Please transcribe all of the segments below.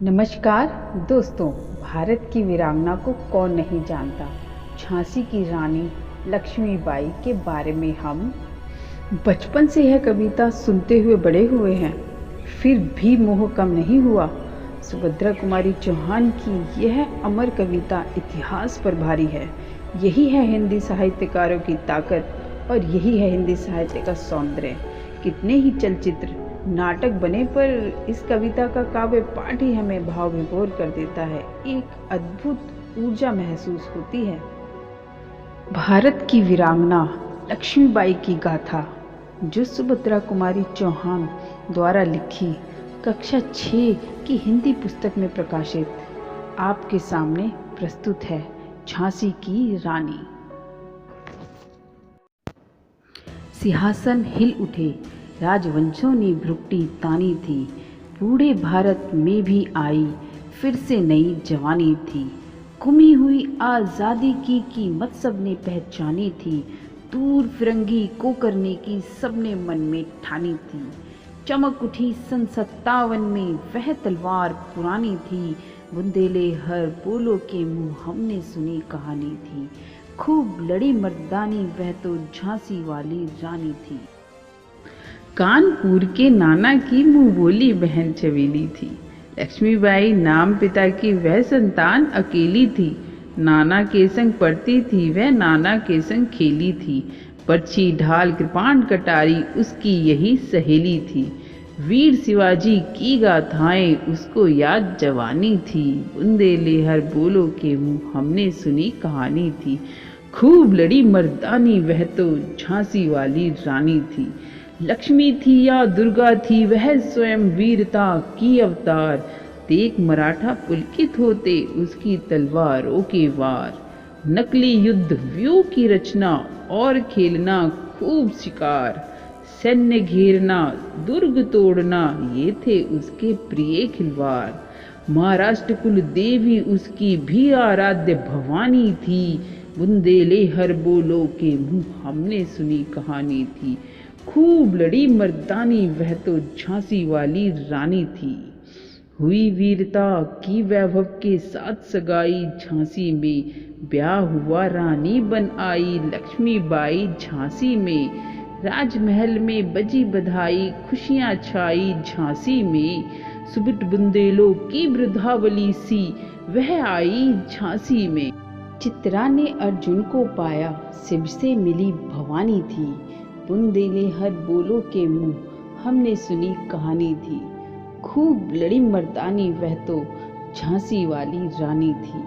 नमस्कार दोस्तों, भारत की वीरांगना को कौन नहीं जानता। झांसी की रानी लक्ष्मीबाई के बारे में हम बचपन से यह कविता सुनते हुए बड़े हुए हैं, फिर भी मोह कम नहीं हुआ। सुभद्रा कुमारी चौहान की यह अमर कविता इतिहास पर भारी है। यही है हिंदी साहित्यकारों की ताकत और यही है हिंदी साहित्य का सौंदर्य। कितने ही चलचित्र नाटक बने, पर इस कविता का काव्य पाठ ही हमें भाव विभोर कर देता है। एक अद्भुत ऊर्जा महसूस होती है। भारत की वीरांगना लक्ष्मीबाई की गाथा, जो सुभद्रा कुमारी चौहान द्वारा लिखी कक्षा 6 की हिंदी पुस्तक में प्रकाशित, आपके सामने प्रस्तुत है। झांसी की रानी। सिंहासन हिल उठे, राजवंशों ने भ्रुकुटी तानी थी। बूढ़े भारत में भी आई फिर से नई जवानी थी। गुमी हुई आज़ादी की कीमत सबने पहचानी थी। दूर फिरंगी को करने की सबने मन में ठानी थी। चमक उठी सन 57 में वह तलवार पुरानी थी। बुंदेले हर बोलो के मुँह हमने सुनी कहानी थी। खूब लड़ी मर्दानी वह तो झांसी वाली रानी थी। कानपुर के नाना की मुँह बोली बहन छबीली थी। लक्ष्मीबाई नाम पिता की वह संतान अकेली थी। नाना के संग पढ़ती थी वह, नाना के संग खेली थी। पर्ची ढाल कृपाण कटारी उसकी यही सहेली थी। वीर शिवाजी की गाथाएं उसको याद जवानी थी। बुंदेले हर बोलो के मुँह हमने सुनी कहानी थी। खूब लड़ी मर्दानी वह तो झांसी वाली रानी थी। लक्ष्मी थी या दुर्गा थी वह स्वयं वीरता की अवतार। देख मराठा पुलकित होते उसकी तलवारों के वार। नकली युद्ध व्यूह की रचना और खेलना खूब शिकार। सैन्य घेरना दुर्ग तोड़ना ये थे उसके प्रिय खिलवाड़। महाराष्ट्र कुल देवी उसकी भी आराध्य भवानी थी। बुंदेले हर बोलो के मुँह हमने सुनी कहानी थी। खूब लड़ी मर्दानी वह तो झांसी वाली रानी थी। हुई वीरता की वैभव के साथ सगाई, झांसी में ब्याह हुआ रानी बन आई लक्ष्मीबाई झांसी में। राजमहल में बजी बधाई खुशियां छाई झांसी में। सुबिट बुंदेलों की वृद्धावली सी वह आई झांसी में। चित्रा ने अर्जुन को पाया शिव से मिली भवानी थी। बुंदेले हर बोलो के मुँह हमने सुनी कहानी थी। खूब लड़ी मर्दानी वह तो झांसी वाली रानी थी।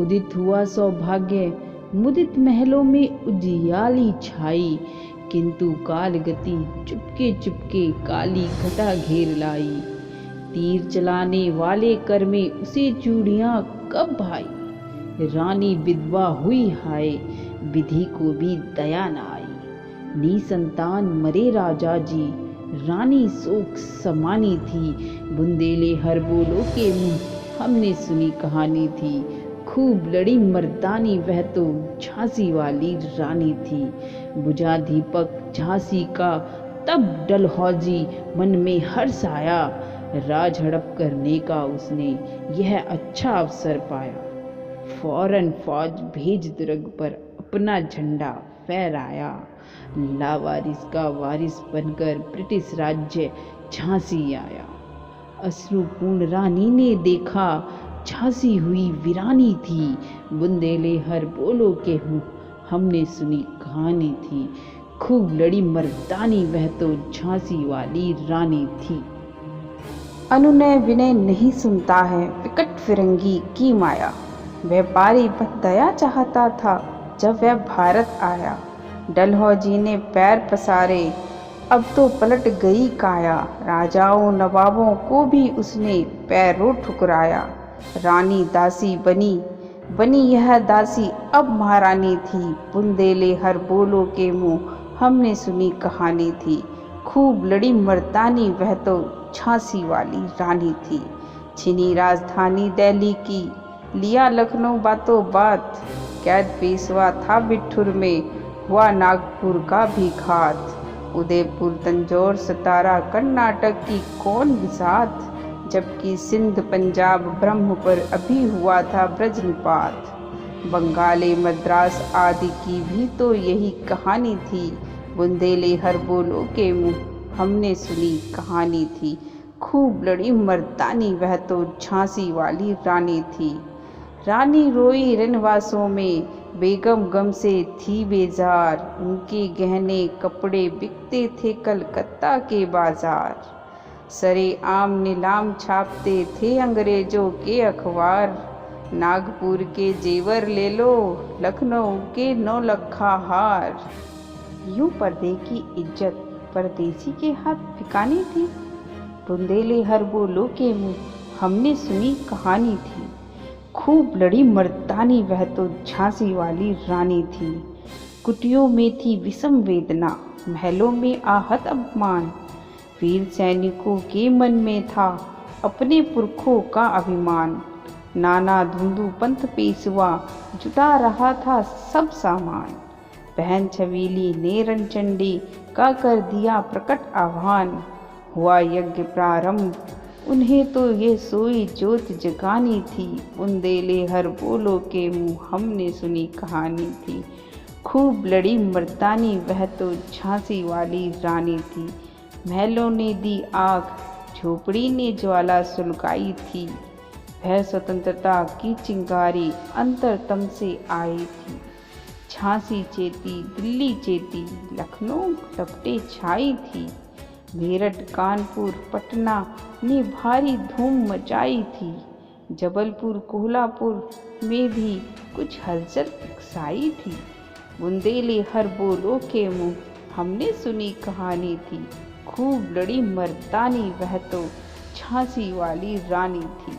उदित हुआ सौभाग्य मुदित महलों में उजियाली छाई। किंतु काल गति चुपके चुपके काली घटा घेर लाई। तीर चलाने वाले कर में उसे चूड़ियां कब भाई। रानी विधवा हुई हाय विधि को भी दया न आई। निसंतान मरे राजा जी रानी शोक समानी थी। बुंदेले हर बोलो के मुँह हमने सुनी कहानी थी। खूब लड़ी मर्दानी वह तो झांसी वाली रानी थी। बुझा दीपक झांसी का तब डलहौजी मन में हर्ष आया। राज हड़प करने का उसने यह अच्छा अवसर पाया। फौरन फौज भेज दुर्ग पर अपना झंडा फहराया। लावारिस का वारिस बनकर ब्रिटिश राज्य झांसी आया। अश्रुपूर्ण रानी ने देखा झांसी हुई वीरानी थी। बुंदेले हर बोलो के मुँह हमने सुनी कहानी थी। खूब लड़ी मर्दानी वह तो झांसी वाली रानी थी। अनुनय विनय नहीं सुनता है विकट फिरंगी की माया। व्यापारी बस दया चाहता था जब वह भारत आया। डलहौजी ने पैर पसारे अब तो पलट गई काया। राजाओं नवाबों को भी उसने पैरों ठुकराया। रानी दासी बनी यह दासी अब महारानी थी। बुंदेले हर बोलो के मुँह हमने सुनी कहानी थी। खूब लड़ी मर्दानी वह तो झांसी वाली रानी थी। छिनी राजधानी दिल्ली की लिया लखनऊ बातों बात। कैद पेशवा था बिठूर में हुआ नागपुर का भी घात। उदयपुर तंजौर सतारा कर्नाटक की कौन बिसात। जबकि सिंध पंजाब ब्रह्म पर अभी हुआ था ब्रजनिपात। बंगाले मद्रास आदि की भी तो यही कहानी थी। बुंदेले हर बोलो के मुँह हमने सुनी कहानी थी। खूब लड़ी मर्दानी वह तो झांसी वाली रानी थी। रानी रोई रनवासों में, बेगम गम से थी बेजार। उनके गहने कपड़े बिकते थे कलकत्ता के बाजार। सरे आम नीलाम छापते थे अंग्रेजों के अखबार। नागपुर के जेवर ले लो, लखनऊ के 9 लखा हार। यूं पर्दे की इज्जत परदेसी के हाथ फिकानी थी। बुंदेले हर बोलो के मुँह हमने सुनी कहानी थी। खूब लड़ी मर्दानी वह तो झांसी वाली रानी थी। कुटियों में थी विषम वेदना, महलों में आहत अपमान। वीर सैनिकों के मन में था अपने पुरखों का अभिमान। नाना धुंधु पंथ पेशवा जुटा रहा था सब सामान। बहन छबीली ने रणचंडी का कर दिया प्रकट आह्वान। हुआ यज्ञ प्रारंभ, उन्हें तो ये सोई ज्योत जगानी थी। बुंदेले हर बोलो के मुँह हमने सुनी कहानी थी। खूब लड़ी मर्दानी वह तो झांसी वाली रानी थी। महलों ने दी आग, झोपड़ी ने ज्वाला सुलगाई थी। वह स्वतंत्रता की चिंगारी अंतरतम से आई थी। झांसी चेती, दिल्ली चेती, लखनऊ लपटे छाई थी। मेरठ, कानपुर, पटना ने भारी धूम मचाई थी। जबलपुर, कोल्हापुर में भी कुछ हलचल उकसाई थी। बुंदेले हर बोलो के मुँह हमने सुनी कहानी थी। खूब लड़ी मर्दानी वह तो झांसी वाली रानी थी।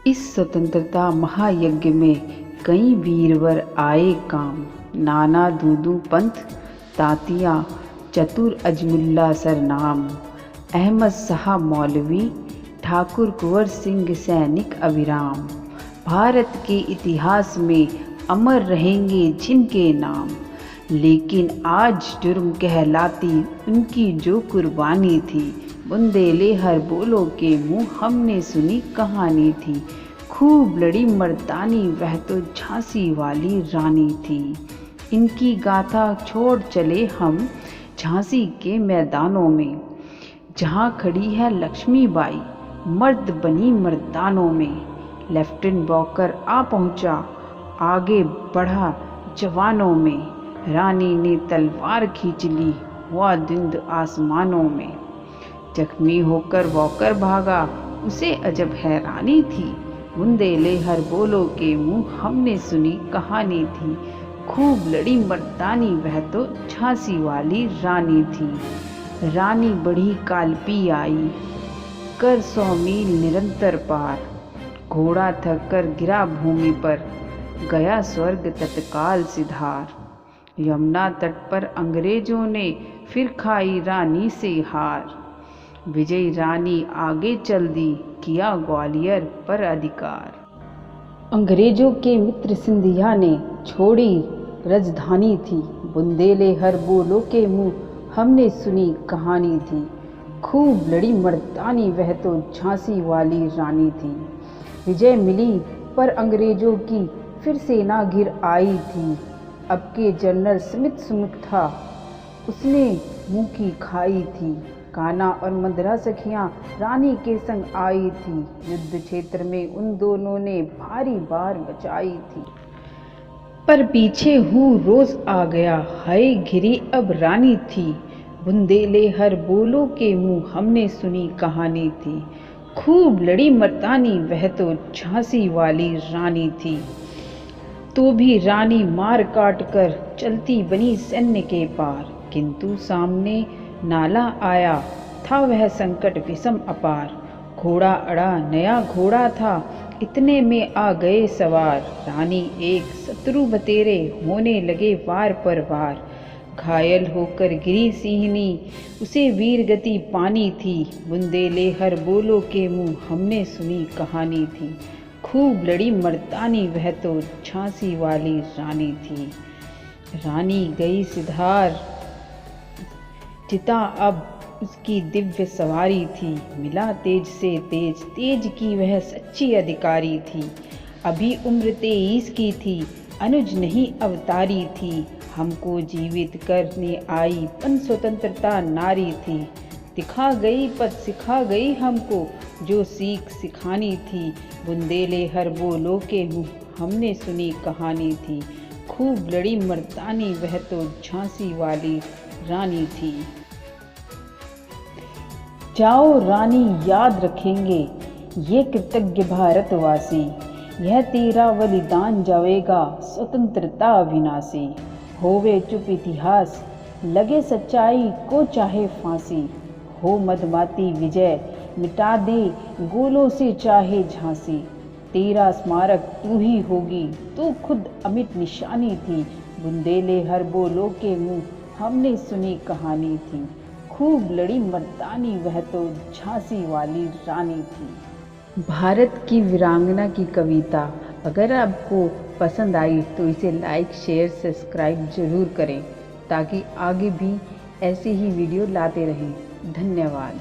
इस स्वतंत्रता महायज्ञ में कई वीरवर आए काम। नाना दूदू पंथ, तातिया चतुर अजमुल्ला सरनाम। अहमद शाह मौलवी, ठाकुर कुंवर सिंह सैनिक अभिराम। भारत के इतिहास में अमर रहेंगे जिनके नाम। लेकिन आज जुर्म कहलाती उनकी जो कुर्बानी थी। बुंदेले हर बोलो के मुँह हमने सुनी कहानी थी। खूब लड़ी मर्दानी वह तो झांसी वाली रानी थी। इनकी गाथा छोड़ चले हम झांसी के मैदानों में, जहाँ खड़ी है लक्ष्मीबाई मर्द बनी मर्दानों में। लेफ्टिनेंट वॉकर आ पहुँचा, आगे बढ़ा जवानों में। रानी ने तलवार खींच ली, हुआ धुंध आसमानों में। जख्मी होकर वॉकर भागा, उसे अजब हैरानी थी। बुंदेले हर बोलो के मुँह हमने सुनी कहानी थी। खूब लड़ी मर्दानी वह तो झांसी वाली रानी थी। रानी बढ़ी कालपी आई, कर 100 मील निरंतर पार। घोड़ा थक कर गिरा भूमि पर, गया स्वर्ग तत्काल सिधार। यमुना तट पर अंग्रेजों ने फिर खाई रानी से हार। विजयी रानी आगे चल दी, किया ग्वालियर पर अधिकार। अंग्रेजों के मित्र सिंधिया ने छोड़ी राजधानी थी। बुंदेले हर बोलो के मुँह हमने सुनी कहानी थी। खूब लड़ी मर्दानी वह तो झांसी वाली रानी थी। विजय मिली पर अंग्रेजों की फिर सेना घिर आई थी। अब के जनरल स्मिथ सुमुख था, उसने मुँह की खाई थी। कान्हा और मंदरा सखियाँ रानी के संग आई थी। युद्ध क्षेत्र में उन दोनों ने भारी बार मचाई थी। पर पीछे हूँ रोज आ गया, हाय घिरी अब रानी थी। बुंदेले हर बोलो के मुँह हमने सुनी कहानी थी। खूब लड़ी मर्दानी वह तो झांसी वाली रानी थी। तो भी रानी मार काट कर चलती बनी सैन्य के पार। किंतु सामने नाला आया था वह संकट विषम अपार। घोड़ा अड़ा नया घोड़ा था, इतने में आ गए सवार। रानी एक शत्रु बतेरे, होने लगे वार पर वार। घायल होकर गिरी सिंहनी, उसे वीर गति पानी थी। बुंदेले हर बोलो के मुँह हमने सुनी कहानी थी। खूब लड़ी मर्दानी वह तो झांसी वाली रानी थी। रानी गई सिधार, चिता अब उसकी दिव्य सवारी थी, मिला तेज से तेज, तेज की वह सच्ची अधिकारी थी। अभी उम्र 23 की थी, अनुज नहीं अवतारी थी, हमको जीवित करने आई पन स्वतंत्रता नारी थी। दिखा गई पद सिखा गई हमको, जो सीख सिखानी थी, बुंदेले हर बोलो के मुँह हमने सुनी कहानी थी। खूब लड़ी मर्दानी वह तो झांसी वाली रानी थी। जाओ रानी याद रखेंगे ये कृतज्ञ भारतवासी, यह तेरा बलिदान जाएगा स्वतंत्रता अविनाशी। होवे चुप इतिहास लगे सच्चाई को चाहे फांसी, हो मदमाती विजय मिटा दे गोलों से चाहे झांसी। तेरा स्मारक तू ही होगी, तू खुद अमिट निशानी थी, बुंदेले हर बोलो के मुँह हमने सुनी कहानी थी। खूब लड़ी मर्दानी वह तो झांसी वाली रानी थी। भारत की वीरांगना की कविता अगर आपको पसंद आई तो इसे लाइक शेयर सब्सक्राइब ज़रूर करें, ताकि आगे भी ऐसे ही वीडियो लाते रहें। धन्यवाद।